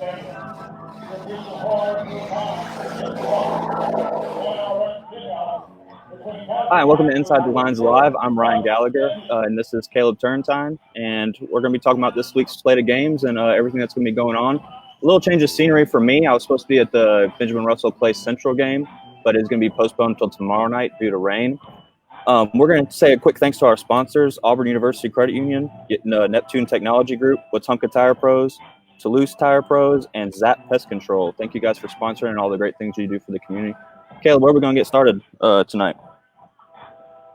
Hi, and welcome to Inside the Lines Live. I'm Ryne Gallacher, and this is Caleb Turrentine, and we're going to be talking about this week's slate of games and everything that's going to be going on. A little change of scenery for me. I was supposed to be at the Benjamin Russell Clay Central game, but it's going to be postponed until tomorrow night due to rain. We're going to say a quick thanks to our sponsors, Auburn University Credit Union, Neptune Technology Group, Wetumpka Tire Pros, Toulouse Tire Pros, and Zap Pest Control. Thank you guys for sponsoring and all the great things you do for the community. Caleb, where are we going to get started tonight?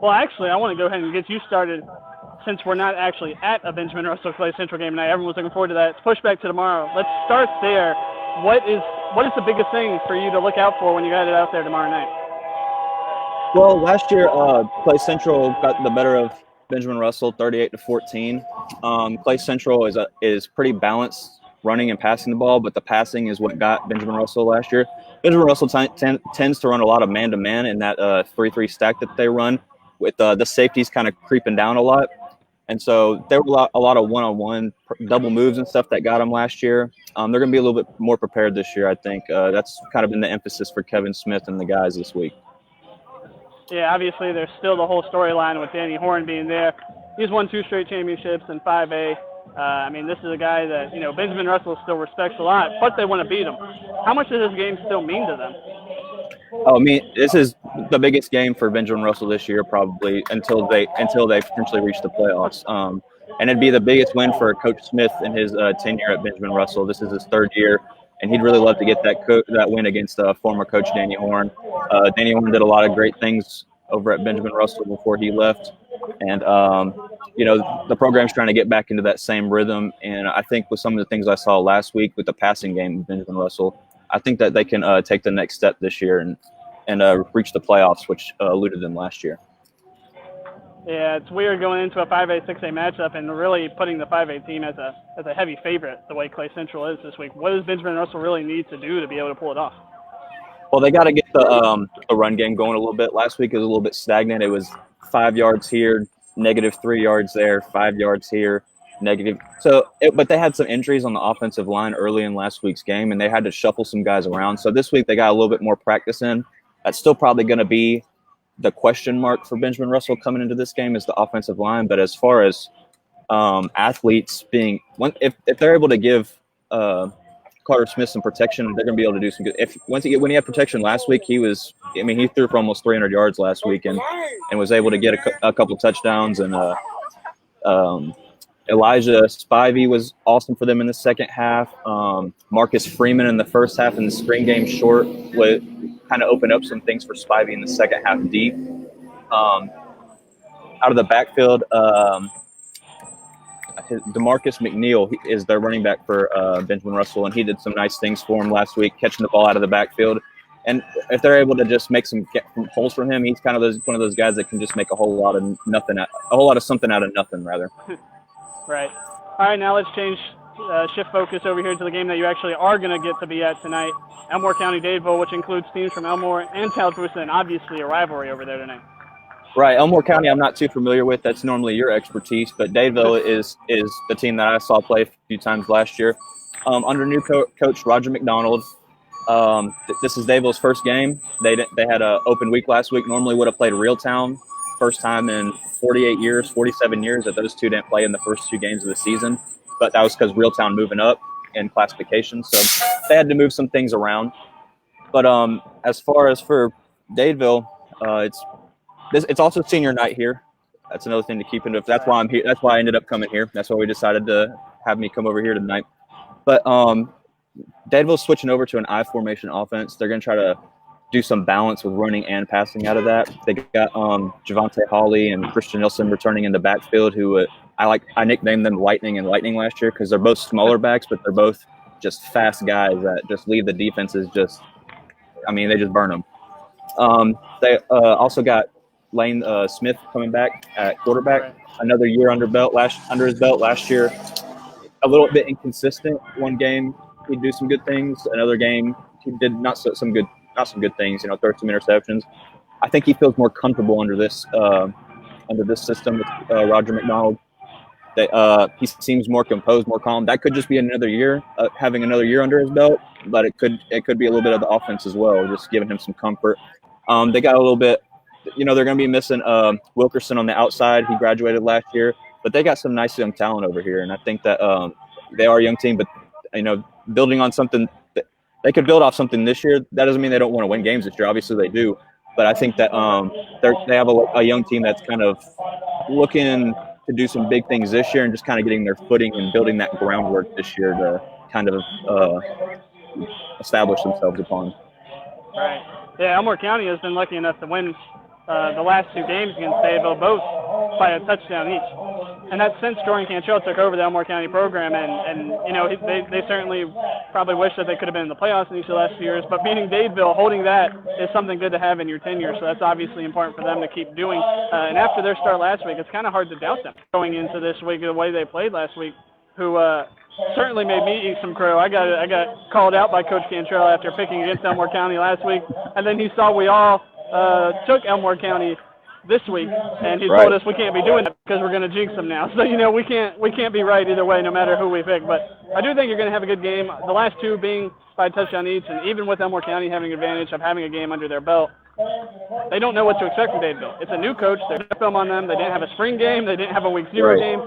Well, actually, I want to go ahead and get you started since we're not actually at a Benjamin Russell Clay Central game tonight. Everyone's looking forward to that. It's pushed back to tomorrow. Let's start there. What is the biggest thing for you to look out for when you got it out there tomorrow night? Well, last year, Clay Central got the better of Benjamin Russell, 38-14. Clay Central is pretty balanced running and passing the ball, but the passing is what got Benjamin Russell last year. Benjamin Russell tends to run a lot of man-to-man in that 3-3 stack that they run, with the safeties kind of creeping down a lot. And so there were a lot of one-on-one double moves and stuff that got them last year. They're going to be a little bit more prepared this year, I think. That's kind of been the emphasis for Kevin Smith and the guys this week. Yeah, obviously there's still the whole storyline with Danny Horn being there. He's won 2 straight championships in 5A. This is a guy that, Benjamin Russell still respects a lot, but they want to beat him. How much does this game still mean to them? This is the biggest game for Benjamin Russell this year, probably until they potentially reach the playoffs. And it'd be the biggest win for Coach Smith in his tenure at Benjamin Russell. This is his 3rd year, and he'd really love to get that win against former coach Danny Horn. Danny Horn did a lot of great things over at Benjamin Russell before he left, and the program's trying to get back into that same rhythm. And I think with some of the things I saw last week with the passing game of Benjamin Russell, I think that they can take the next step this year and reach the playoffs, which eluded them last year. Yeah, it's weird going into a 5A, 6A matchup and really putting the 5A team as a heavy favorite the way Clay Central is this week. What does Benjamin Russell really need to do to be able to pull it off? Well, they got to get the run game going a little bit. Last week it was a little bit stagnant. It was 5 yards here, -3 yards there, 5 yards here, negative. But they had some injuries on the offensive line early in last week's game, and they had to shuffle some guys around. So this week they got a little bit more practice in. That's still probably going to be the question mark for Benjamin Russell coming into this game is the offensive line. But as far as athletes being – if they're able to give Carter Smith some protection, they're going to be able to do some good. When he had protection last week, he threw for almost 300 yards last week and was able to get a couple touchdowns. And Elijah Spivey was awesome for them in the second half. Marcus Freeman in the first half in the spring game short would kind of open up some things for Spivey in the second half deep. Out of the backfield, DeMarcus McNeil is their running back for Benjamin Russell, and he did some nice things for him last week, catching the ball out of the backfield. And if they're able to just make some holes for him, he's kind of one of those guys that can just make a whole lot of something out of nothing, rather. Right. All right, now let's shift focus over here to the game that you actually are going to get to be at tonight. Elmore County Dadeville, which includes teams from Elmore and Tallapoosa, and obviously a rivalry over there tonight. Rory, Elmore County I'm not too familiar with. That's normally your expertise, but Dadeville is the team that I saw play a few times last year. Under new coach Roger McDonald, this is Dadeville's first game. They had an open week last week. Normally would have played Reeltown, first time in 47 years that those two didn't play in the first 2 games of the season. But that was because Reeltown moving up in classification, so they had to move some things around. But as far as for Dadeville, it's also senior night here. That's another thing to keep into. That's why I'm here. That's why I ended up coming here. That's why we decided to have me come over here tonight. But Dadeville's switching over to an I formation offense. They're going to try to do some balance with running and passing out of that. They got Javante Hawley and Christian Nilsson returning in the backfield, who I nicknamed them Lightning and Lightning last year because they're both smaller backs, but they're both just fast guys that just leave the defenses they just burn them. They also got Lane Smith coming back at quarterback, another year under his belt last year. A little bit inconsistent. One game he'd do some good things. Another game he did not some good things. Throw some interceptions. I think he feels more comfortable under this system with Roger McDonald. He seems more composed, more calm. That could just be another year, having another year under his belt, but it could be a little bit of the offense as well, just giving him some comfort. They got a little bit, they're going to be missing Wilkerson on the outside. He graduated last year, but they got some nice young talent over here, and I think that they are a young team, but building on something, they could build off something this year. That doesn't mean they don't want to win games this year. Obviously, they do, but I think that they have a young team that's kind of looking to do some big things this year and just kind of getting their footing and building that groundwork this year to kind of establish themselves upon. Right. Yeah, Elmore County has been lucky enough to win the last 2 games against Dadeville, both by a touchdown each. And that's since Jordan Cantrell took over the Elmore County program, and they certainly probably wish that they could have been in the playoffs in each of the last few years, but beating Dadeville, holding that is something good to have in your tenure, so that's obviously important for them to keep doing. And after their start last week, it's kind of hard to doubt them going into this week the way they played last week, who certainly made me eat some crow. I got called out by Coach Cantrell after picking against Elmore County last week, and then he saw we all took Elmore County this week, and he told us we can't be doing that because we're going to jinx them now. So we can't be right either way, no matter who we pick. But I do think you're going to have a good game. The last 2 being by a touchdown each, and even with Elmore County having an advantage of having a game under their belt, they don't know what to expect from Dadeville. It's a new coach. They're going to film on them. They didn't have a spring game. They didn't have a week 0 game.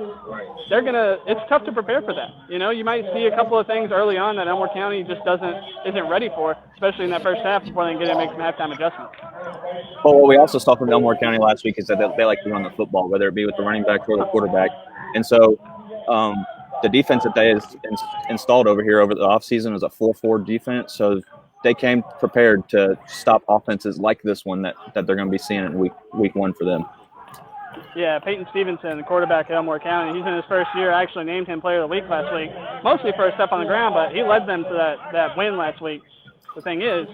It's tough to prepare for that. You might see a couple of things early on that Elmore County just isn't ready for, especially in that first half before they can get in and make some halftime adjustments. Well, what we also saw from Elmore County last week is that they like to run the football, whether it be with the running back or the quarterback. And so the defense that they installed over here over the offseason is a 4-4 defense. So they came prepared to stop offenses like this one that they're going to be seeing in week 1 for them. Yeah, Peyton Stevenson, the quarterback at Elmore County, he's in his first year. I actually named him Player of the Week last week, mostly for a step on the ground, but he led them to that win last week. The thing is,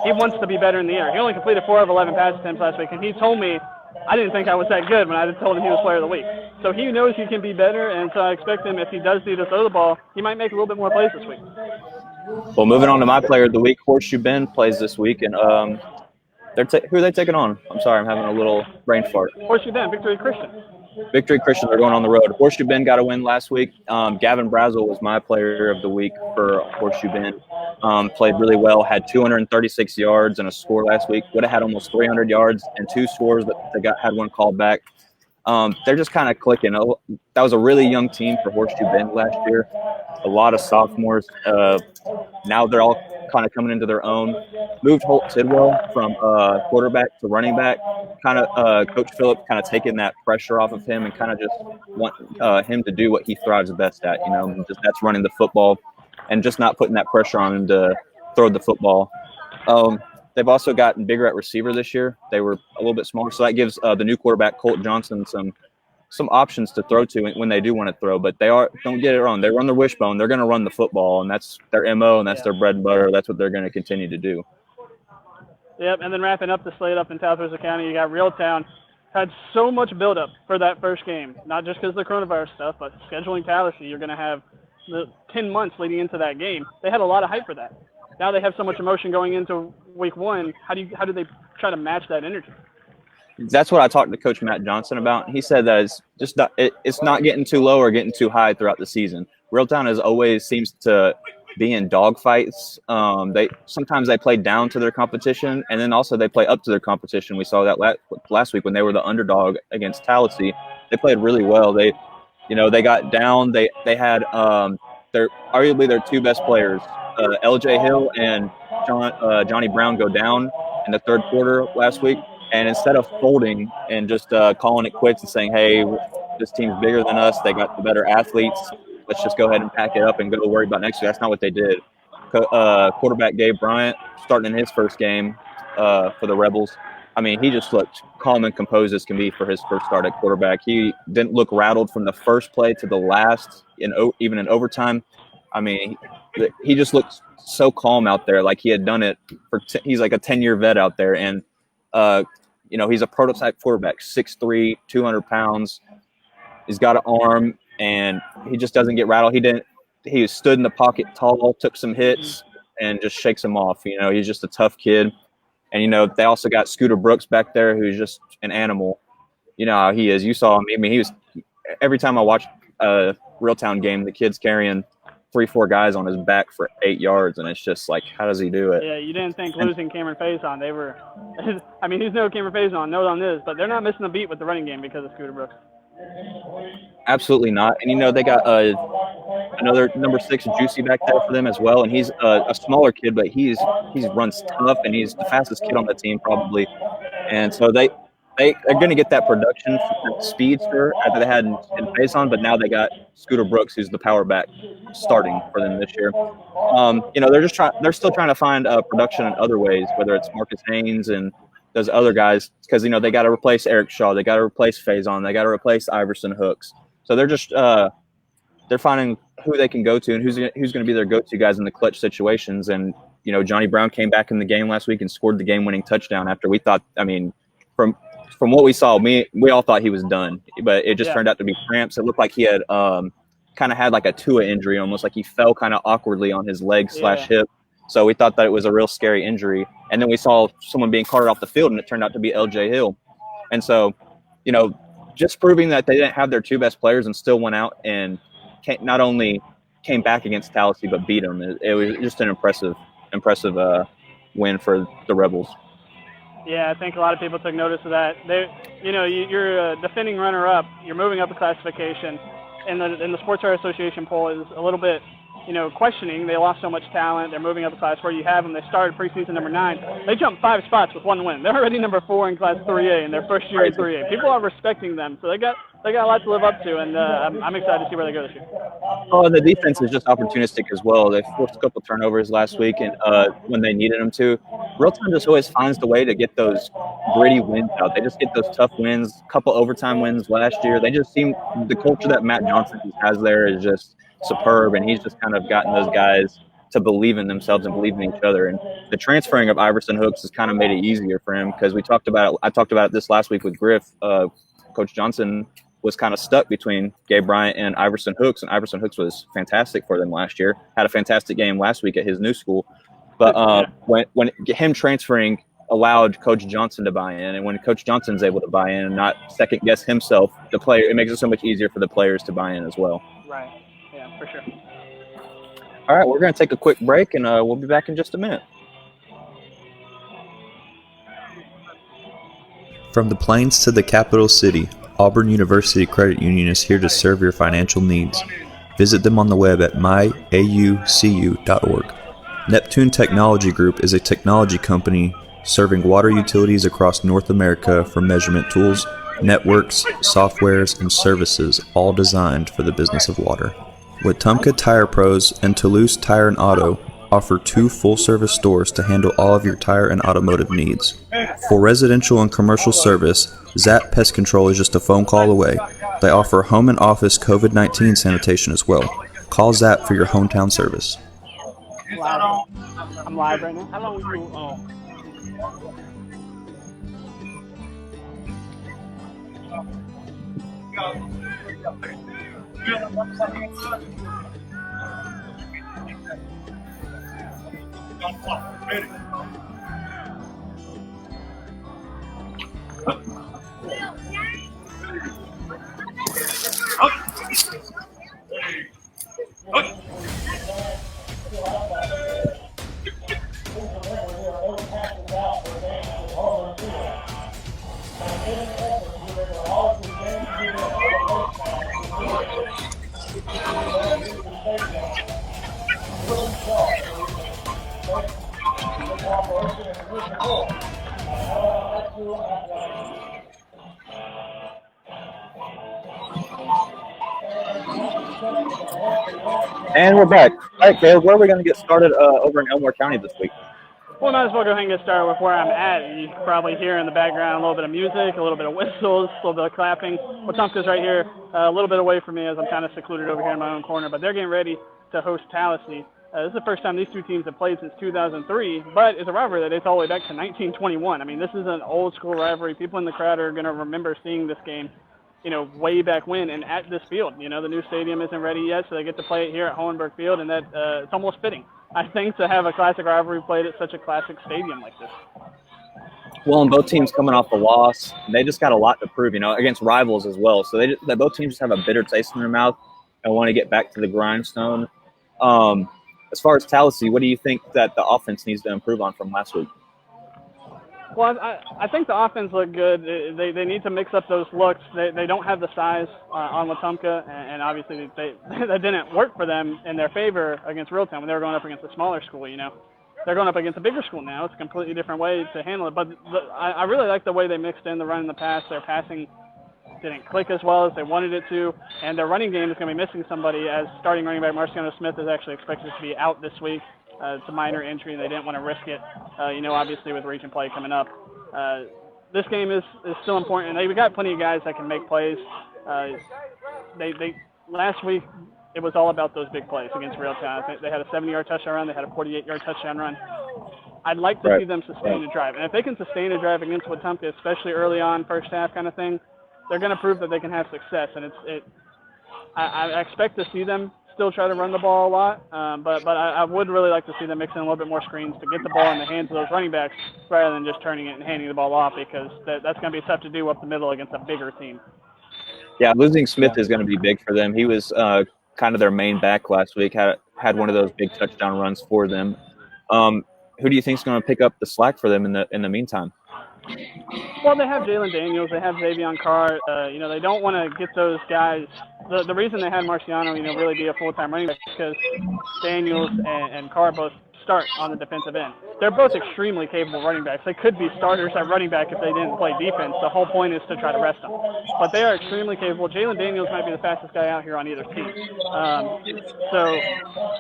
he wants to be better in the air. He only completed 4 of 11 pass attempts last week, and he told me I didn't think I was that good when I told him he was Player of the Week. So he knows he can be better, and so I expect him, if he does need to throw the ball, he might make a little bit more plays this week. Well, moving on to my Player of the Week, Horseshoe Bend plays this week, and who are they taking on? I'm sorry, I'm having a little brain fart. Horseshoe Bend, Victory Christian. Victory Christian, they're going on the road. Horseshoe Bend got a win last week. Gavin Brazel was my Player of the Week for Horseshoe Bend. Played really well, had 236 yards and a score last week. Would have had almost 300 yards and 2 scores, but they had one called back. They're just kind of clicking. That was a really young team for Horseshoe Bend last year. A lot of sophomores. Now they're all kind of coming into their own. Moved Holt Tidwell from quarterback to running back. Coach Phillip kind of taking that pressure off of him and kind of just want him to do what he thrives best at. Just that's running the football and just not putting that pressure on him to throw the football. They've also gotten bigger at receiver this year. They were a little bit smaller, so that gives the new quarterback Colt Johnson some options to throw to when they do want to throw. But don't get it wrong, they run their wishbone. They're going to run the football, and that's their MO, and that's their bread and butter. That's what they're going to continue to do. Yep, and then wrapping up the slate up in Tallapoosa County, you got Reeltown. Had so much buildup for that first game, not just because of the coronavirus stuff, but scheduling Tallassee. You're going to have the 10 months leading into that game. They had a lot of hype for that. Now they have so much emotion going into week 1. How do they try to match that energy? That's what I talked to Coach Matt Johnson about. He said that it's not getting too low or getting too high throughout the season. Reeltown always seems to be in dogfights. Sometimes they play down to their competition, and then also they play up to their competition. We saw that last week when they were the underdog against Tallassee. They played really well. They got down. They had arguably their 2 best players, LJ Hill and Johnny Brown, go down in the third quarter last week. And instead of folding and just calling it quits and saying, hey, this team's bigger than us, they got the better athletes, let's just go ahead and pack it up and go worry about next year. That's not what they did. Quarterback Gabe Bryant, starting in his first game for the Rebels, he just looked calm and composed as can be for his first start at quarterback. He didn't look rattled from the first play to the last, even in overtime. He just looked so calm out there, like he had done it he's like a 10-year vet out there. And he's a prototype quarterback, 6'3", 200 pounds. He's got an arm, and he just doesn't get rattled. He stood in the pocket tall, took some hits, and just shakes them off. He's just a tough kid. And, they also got Scooter Brooks back there, who's just an animal. You know how he is. You saw him. every time I watch a Reeltown game, the kid's carrying 3-4 guys on his back for 8 yards, and it's just like, how does he do it? Yeah, you didn't think losing Cameron Faison, they were – I mean, he's no Cameron Faison, note on this, but they're not missing a beat with the running game because of Scooter Brooks. Absolutely not. And, they got another number 6 Juicy back there for them as well, and he's a smaller kid, but he runs tough, and he's the fastest kid on the team probably. And so they're going to get that production speedster after they had in Faison, but now they got Scooter Brooks, who's the power back, starting for them this year. They're still trying to find production in other ways, whether it's Marcus Haynes and those other guys, because they got to replace Eric Shaw, they got to replace Faison, they got to replace Iverson Hooks. So they're just they're finding who they can go to and who's going to be their go-to guys in the clutch situations. And Johnny Brown came back in the game last week and scored the game-winning touchdown after we thought. I mean, from what we saw, we all thought he was done, but it just turned out to be cramps. It looked like he had kind of had like a Tua injury, almost like he fell kind of awkwardly on his leg / hip. So we thought that it was a real scary injury. And then we saw someone being carted off the field, and it turned out to be LJ Hill. And so, just proving that they didn't have their 2 best players and still went out and not only came back against Tallassee, but beat them. It was just an impressive win for the Rebels. Yeah, I think a lot of people took notice of that. You're a defending runner-up. You're moving up a classification. And the Sports Car Association poll is a little bit questioning. They lost so much talent. They're moving up a class where you have them. They started preseason number 9. They jumped 5 spots with 1 win. They're already number 4 in Class 3A in their first year in 3A. People are respecting them, so they got a lot to live up to, and I'm excited to see where they go this year. Oh, and the defense is just opportunistic as well. They forced a couple turnovers last week, and when they needed them to. Reeltown just always finds the way to get those gritty wins out. They just get those tough wins, a couple overtime wins last year. They just seem – the culture that Matt Johnson has there is just superb, and he's just kind of gotten those guys to believe in themselves and believe in each other. And the transferring of Iverson Hooks has kind of made it easier for him, because I talked about it this last week with Griff. Coach Johnson was kind of stuck between Gabe Bryant and Iverson Hooks, and Iverson Hooks was fantastic for them last year. Had a fantastic game last week at his new school. But when him transferring allowed Coach Johnson to buy in, and when Coach Johnson's able to buy in and not second guess himself, it makes it so much easier for the players to buy in as well. Right. Yeah, for sure. All right, we're going to take a quick break, and we'll be back in just a minute. From the plains to the capital city, Auburn University Credit Union is here to serve your financial needs. Visit them on the web at myaucu.org. Neptune Technology Group is a technology company serving water utilities across North America for measurement tools, networks, softwares, and services, all designed for the business of water. Wetumpka Tire Pros and Toulouse Tire and Auto offer 2 full-service stores to handle all of your tire and automotive needs. For residential and commercial service, Zap Pest Control is just a phone call away. They offer home and office COVID-19 sanitation as well. Call Zap for your hometown service. I'm live right now. How long were you And we're back. All right, Caleb, where are we going to get started over in Elmore County this week? Well, might as well go ahead and get started with where I'm at. You can probably hear in the background a little bit of music, a little bit of whistles, a little bit of clapping. Wetumpka's right here, a little bit away from me as I'm kind of secluded over here in my own corner, but they're getting ready to host Tallassee. This is the first time these 2 teams have played since 2003, but it's a rivalry that dates all the way back to 1921. I mean, this is an old-school rivalry. People in the crowd are going to remember seeing this game, way back when and at this field. The new stadium isn't ready yet, so they get to play it here at Hohenberg Field, and that it's almost fitting, I think, to have a classic rivalry played at such a classic stadium like this. Well, and both teams coming off a loss, they just got a lot to prove, against rivals as well. So they both teams just have a bitter taste in their mouth and want to get back to the grindstone. As far as Tallassee, what do you think that the offense needs to improve on from last week? Well, I think the offense looked good. They need to mix up those looks. They don't have the size on Wetumpka, and obviously that didn't work for them in their favor against Reeltown when they were going up against a smaller school. They're going up against a bigger school now. It's a completely different way to handle it. But I really like the way they mixed in the run and the pass. Their passing didn't click as well as they wanted it to, and their running game is going to be missing somebody, as starting running back Marciano Smith is actually expected to be out this week. It's a minor injury, and they didn't want to risk it, obviously with region play coming up. This game is still important. They've got plenty of guys that can make plays. Last week, it was all about those big plays against Reeltown. I think they had a 70-yard touchdown run. They had a 48-yard touchdown run. I'd like to see them sustain a drive. And if they can sustain a drive against Wetumpka, especially early on, first half kind of thing, they're going to prove that they can have success. And I expect to see them still try to run the ball a lot, but I would really like to see them mix in a little bit more screens to get the ball in the hands of those running backs rather than just turning it and handing the ball off, because that's going to be tough to do up the middle against a bigger team. Yeah, losing Smith is going to be big for them. He was kind of their main back last week, had one of those big touchdown runs for them. Who do you think is going to pick up the slack for them in the meantime? Well, they have Jalen Daniels, they have Xavion Carr. They don't want to get those guys. The reason they had Marciano, really be a full-time running back is because Daniels and Carr both start on the defensive end. They're both extremely capable running backs. They could be starters at running back if they didn't play defense. The whole point is to try to rest them. But they are extremely capable. Jalen Daniels might be the fastest guy out here on either team. So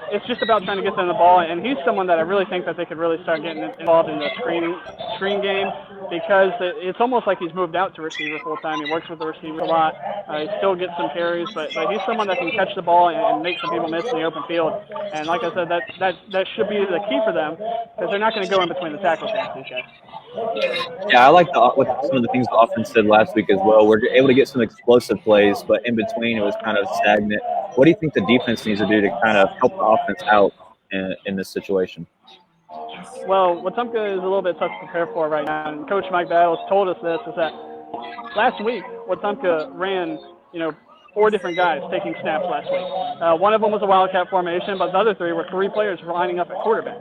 it's just about trying to get them the ball. And he's someone that I really think that they could really start getting involved in the screen game, because it's almost like he's moved out to receiver full-time. He works with the receiver a lot. He still gets some carries, but he's someone that can catch the ball and make some people miss in the open field. And like I said, that should be the key for them, because they're not going to go in between the tackles against these guys. Yeah, I like some of the things the offense did last week as well. We're able to get some explosive plays, but in between it was kind of stagnant. What do you think the defense needs to do to kind of help the offense out in this situation? Well, Wetumpka is a little bit tough to prepare for right now, and Coach Mike Battles told us this, is that last week Wetumpka ran, 4 different guys taking snaps last week. One of them was a wildcat formation, but the other 3 were 3 players lining up at quarterback.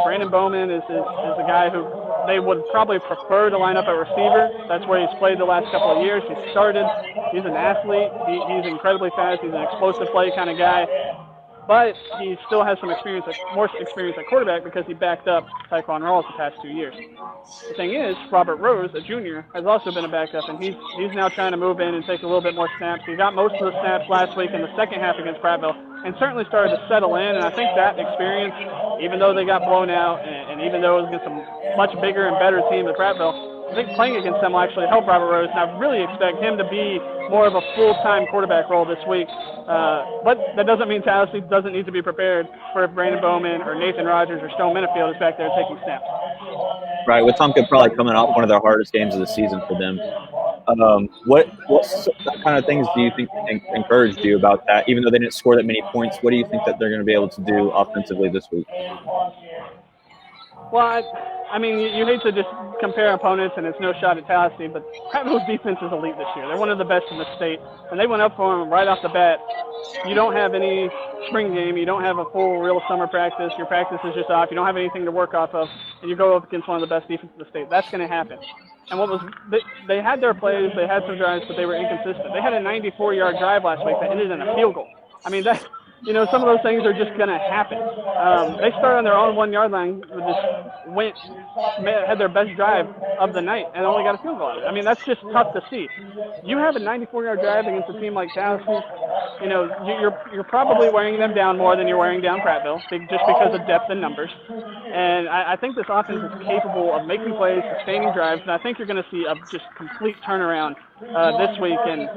Brandon Bowman is a guy who they would probably prefer to line up at receiver. That's where he's played the last couple of years. He's started. He's an athlete. He's incredibly fast. He's an explosive play kind of guy. But he still has more experience at quarterback because he backed up Tyquan Rawls the past 2 years. The thing is, Robert Rose, a junior, has also been a backup, and he's now trying to move in and take a little bit more snaps. He got most of the snaps last week in the second half against Prattville, and certainly started to settle in. And I think that experience, even though they got blown out, and even though it was against a much bigger and better team than Prattville, I think playing against them will actually help Robert Rose, and I really expect him to be more of a full-time quarterback role this week. But that doesn't mean Tallassee doesn't need to be prepared for if Brandon Bowman or Nathan Rogers or Stone Minifield is back there taking snaps. Right, Wetumpka probably coming off one of their hardest games of the season for them. What kind of things do you think encouraged you about that? Even though they didn't score that many points, what do you think that they're going to be able to do offensively this week? Well, I mean, you hate to just compare opponents, and it's no shot at Tallassee, but Prattville's defense is elite this year. They're one of the best in the state, and they went up for them right off the bat. You don't have any spring game. You don't have a full real summer practice. Your practice is just off. You don't have anything to work off of, and you go up against one of the best defenses in the state. That's going to happen. And they had their plays, they had some drives, but they were inconsistent. They had a 94-yard drive last week that ended in a field goal. I mean, some of those things are just going to happen. They started on their own 1-yard line, had their best drive of the night, and only got a field goal out of it. I mean, that's just tough to see. You have a 94-yard drive against a team like Tallassee, you're probably wearing them down more than you're wearing down Prattville, just because of depth and numbers. And I think this offense is capable of making plays, sustaining drives, and I think you're going to see a just complete turnaround this week. And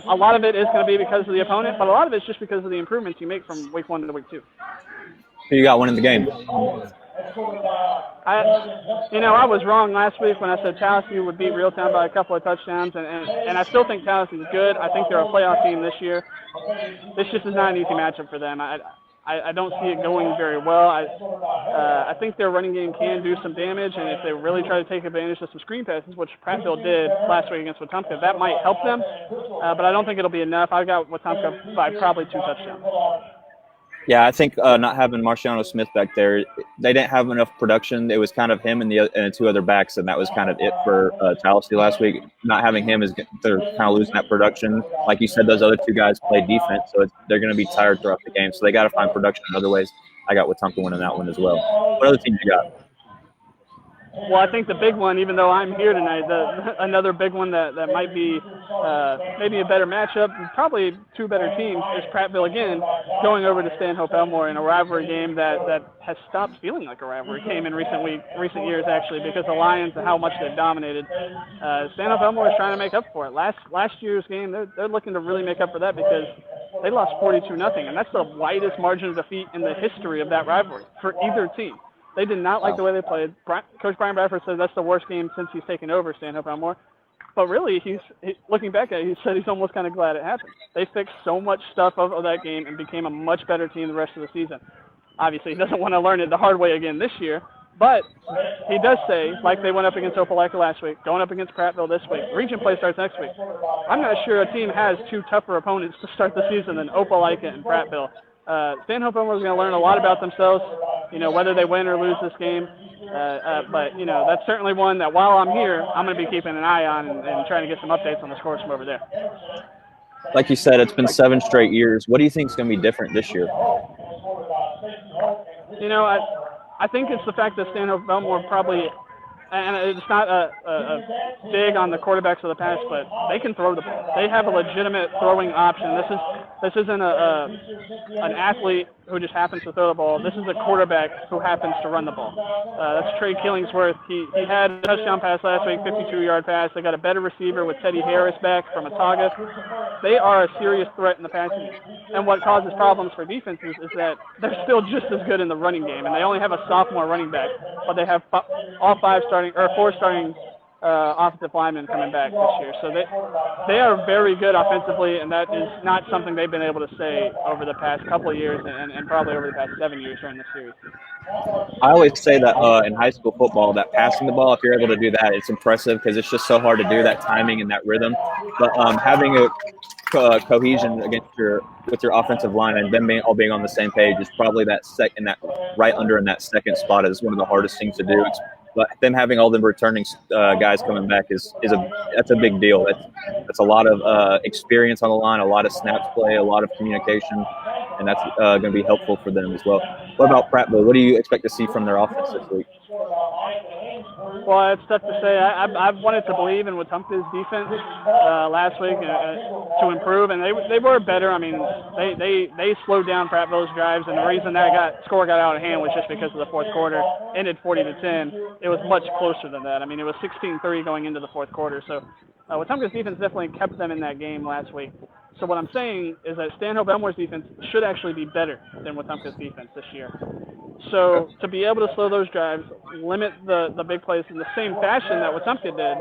a lot of it is going to be because of the opponent, but a lot of it's just because of the improvements you make from week 1 to week 2. Who you got winning the game? I was wrong last week when I said Tallassee would beat Reeltown by a couple of touchdowns, and I still think Tallassee is good. I think they're a playoff team this year. This just is not an easy matchup for them. I don't see it going very well. I think their running game can do some damage, and if they really try to take advantage of some screen passes, which Prattville did last week against Wetumpka, that might help them. But I don't think it'll be enough. I've got Wetumpka by probably 2 touchdowns. Yeah, I think not having Marciano Smith back there, they didn't have enough production. It was kind of him and the 2 other backs, and that was kind of it for Tallassee last week. Not having him they're kind of losing that production. Like you said, those other 2 guys play defense, so they're going to be tired throughout the game. So they got to find production in other ways. I got Wetumpka winning that one as well. What other teams you got? Well, I think the big one, even though I'm here tonight, another big one that might be maybe a better matchup, probably 2 better teams, is Prattville again going over to Stanhope Elmore in a rivalry game that has stopped feeling like a rivalry game in recent years, actually, because the Lions and how much they've dominated. Stanhope Elmore is trying to make up for it. Last year's game, they're looking to really make up for that because they lost 42-0, and that's the widest margin of defeat in the history of that rivalry for either team. They did not like the way they played. Coach Brian Bradford said that's the worst game since he's taken over Stanhope Elmore. But really, he's looking back at it, he said he's almost kind of glad it happened. They fixed so much stuff of that game and became a much better team the rest of the season. Obviously, he doesn't want to learn it the hard way again this year. But he does say, like they went up against Opelika last week, going up against Prattville this week, region play starts next week. I'm not sure a team has 2 tougher opponents to start the season than Opelika and Prattville. Stanhope Elmore is going to learn a lot about themselves, whether they win or lose this game. But that's certainly one that while I'm here, I'm going to be keeping an eye on and trying to get some updates on the scores from over there. Like you said, it's been 7 straight years. What do you think is going to be different this year? I think it's the fact that Stanhope Elmore probably, and it's not a big on the quarterbacks of the past, but they can throw the ball. They have a legitimate throwing option. This isn't an athlete who just happens to throw the ball. This is a quarterback who happens to run the ball. That's Trey Killingsworth. He had a touchdown pass last week, 52-yard pass. They got a better receiver with Teddy Harris back from Otaga. They are a serious threat in the passing game. And what causes problems for defenses is that they're still just as good in the running game, and they only have a sophomore running back, but they have all 4 starting offensive linemen coming back this year. So they are very good offensively, and that is not something they've been able to say over the past couple of years and probably over the past 7 years during the series. I always say that in high school football, that passing the ball, if you're able to do that, it's impressive because it's just so hard to do that timing and that rhythm. But having a cohesion with your offensive line and them all being on the same page is probably that right under in that second spot is one of the hardest things to do. But them having all the returning guys coming back that's a big deal. That's a lot of experience on the line, a lot of snaps play, a lot of communication, and that's going to be helpful for them as well. What about Prattville? What do you expect to see from their offense this week? Well, it's tough to say. I've wanted to believe in Wetumpka's defense last week to improve, and they were better. I mean, they slowed down Prattville's drives, and the reason that score got out of hand was just because of the fourth quarter. Ended 40-10. It was much closer than that. I mean, it was 16-3 going into the fourth quarter. So Wetumpka's defense definitely kept them in that game last week. So what I'm saying is that Stanhope Elmore's defense should actually be better than Wetumpka's defense this year. So to be able to slow those drives, limit the big plays in the same fashion that Wetumpka did,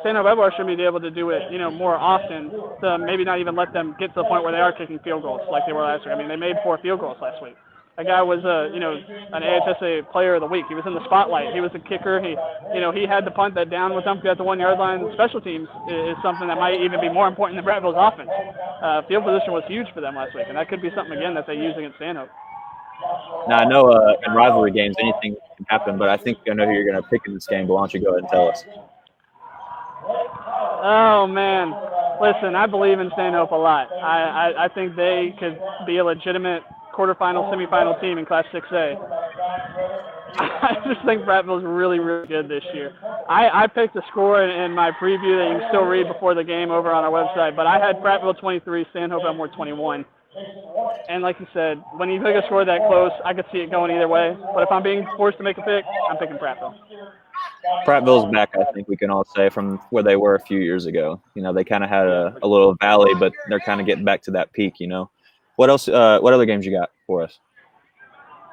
Stanhope Elmore should be able to do it, more often to maybe not even let them get to the point where they are kicking field goals like they were last week. I mean, they made 4 field goals last week. A guy was an AHSA player of the week. He was in the spotlight. He was a kicker. He had to punt that down with Wetumpka at the 1-yard line. Special teams is something that might even be more important than Prattville's offense. Field position was huge for them last week, and that could be something again that they use against Stanhope. Now I know in rivalry games anything can happen, but I think I know who you're going to pick in this game. But why don't you go ahead and tell us? Oh man, listen, I believe in Stanhope a lot. I think they could be a legitimate quarterfinal, semifinal team in Class 6A. I just think Prattville's really, really good this year. I picked a score in my preview that you can still read before the game over on our website, but I had Prattville 23, Stanhope Elmore 21. And like you said, when you pick a score that close, I could see it going either way. But if I'm being forced to make a pick, I'm picking Prattville. Prattville's back, I think we can all say, from where they were a few years ago. They kind of had a little valley, but they're kind of getting back to that peak, What else? What other games you got for us?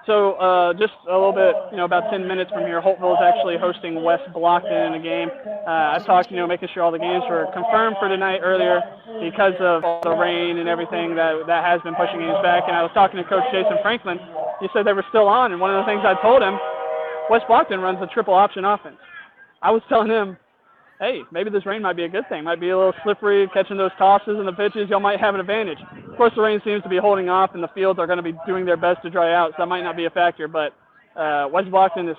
So just a little bit, about 10 minutes from here, Holtville is actually hosting West Blockton in a game. I talked, making sure all the games were confirmed for tonight earlier because of the rain and everything that has been pushing games back. And I was talking to Coach Jason Franklin. He said they were still on. And one of the things I told him, West Blockton runs a triple option offense. I was telling him, hey, maybe this rain might be a good thing. Might be a little slippery, catching those tosses and the pitches. Y'all might have an advantage. Of course, the rain seems to be holding off, and the fields are going to be doing their best to dry out, so that might not be a factor. But West Blockton,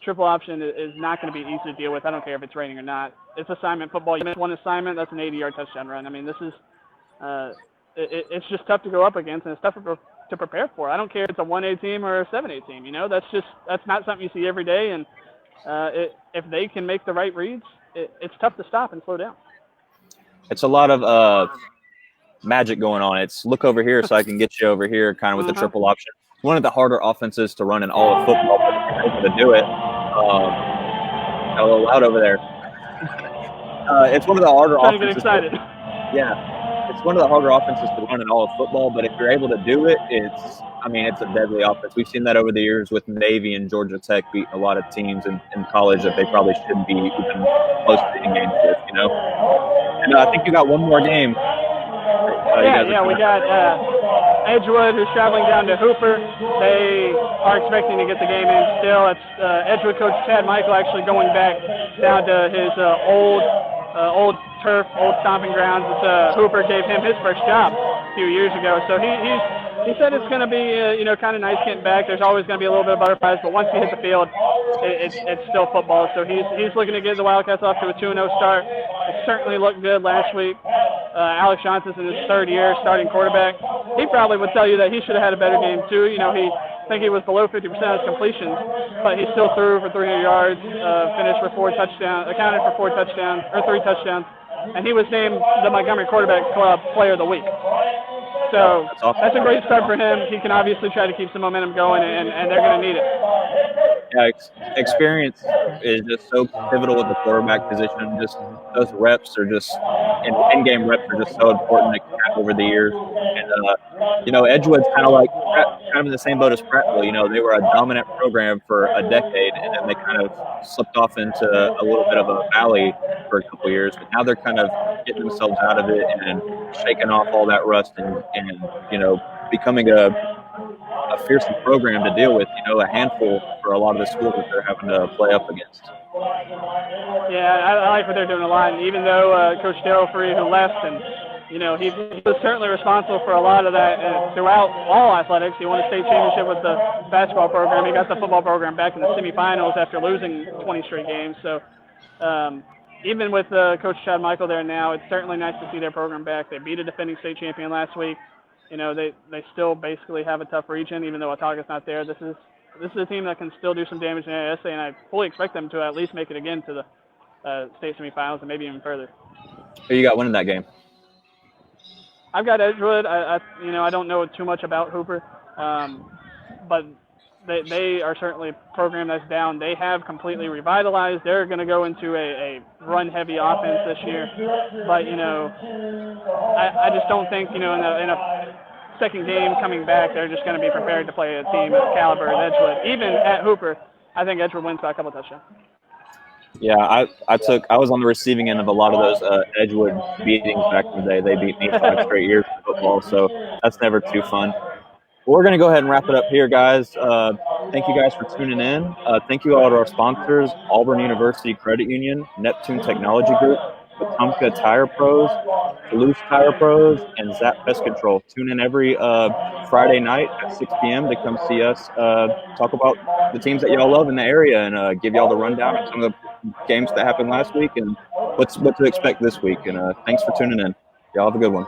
triple option is not going to be easy to deal with. I don't care if it's raining or not. It's assignment football. You miss one assignment, that's an 80-yard touchdown run. I mean, this is it's just tough to go up against, and it's tough to prepare for. I don't care if it's a 1A team or a 7A team. That's not something you see every day, and if they can make the right reads, it's tough to stop and slow down. It's a lot of magic going on. It's look over here so I can get you over here, kind of with the triple option. One of the harder offenses to run in all of football, but if you're able to do it. A little loud over there. It's one of the harder offenses. Get excited. It's one of the harder offenses to run in all of football, but if you're able to do it, it's a deadly offense. We've seen that over the years with Navy and Georgia Tech beating a lot of teams in college that they probably shouldn't be even close to beating games with, And I think you got one more game. We got Edgewood, who's traveling down to Hooper. They are expecting to get the game in still. It's Edgewood coach Chad Michael actually going back down to his old turf, old stomping grounds. Hooper gave him his first job a few years ago. So he said it's going to be, kind of nice getting back. There's always going to be a little bit of butterflies, but once you hit the field, it's still football. So he's looking to get the Wildcats off to a 2-0 start. It certainly looked good last week. Alex Johnson's in his third year starting quarterback. He probably would tell you that he should have had a better game too. I think he was below 50% of his completions, but he still threw for 300 yards, finished with 4 touchdowns, accounted for 3 touchdowns, and he was named the Montgomery Quarterback Club Player of the Week. So that's a great start for him. He can obviously try to keep some momentum going, and they're going to need it. Yeah, experience is just so pivotal with the quarterback position. Just those reps are just in-game reps are just so important to have over the years. And Edgewood's kind of in the same boat as Prattville. They were a dominant program for a decade, and then they kind of slipped off into a little bit of a valley for a couple of years. But now they're kind of getting themselves out of it and shaking off all that rust and becoming a fearsome program to deal with, a handful for a lot of the schools that they're having to play up against. Yeah, I like what they're doing a lot. And even though Coach Darryl Free, who left, and he was certainly responsible for a lot of that throughout all athletics. He won a state championship with the basketball program. He got the football program back in the semifinals after losing 20 straight games. So even with Coach Chad Michael there now, it's certainly nice to see their program back. They beat a defending state champion last week. They still basically have a tough region, even though Watauga's not there. This is a team that can still do some damage in the ASA, and I fully expect them to at least make it again to the state semifinals and maybe even further. Who you got winning that game? I've got Edgewood. I don't know too much about Hooper, but they are certainly a program that's down. They have completely revitalized. They're going to go into a run-heavy offense this year. But, I just don't think, in a second game coming back, they're just going to be prepared to play a team of caliber as Edgewood. Even at Hooper, I think Edgewood wins by a couple of touchdowns. Yeah, I was on the receiving end of a lot of those Edgewood beatings back in the day. They beat me 5 straight years in football, so that's never too fun. We're going to go ahead and wrap it up here, guys. Thank you guys for tuning in. Thank you all to our sponsors, Auburn University Credit Union, Neptune Technology Group, Wetumpka Tire Pros, Toulouse Tire Pros, and Zap Pest Control. Tune in every Friday night at 6 p.m. to come see us talk about the teams that y'all love in the area and give y'all the rundown of some of the games that happened last week and what to expect this week. And thanks for tuning in. Y'all have a good one.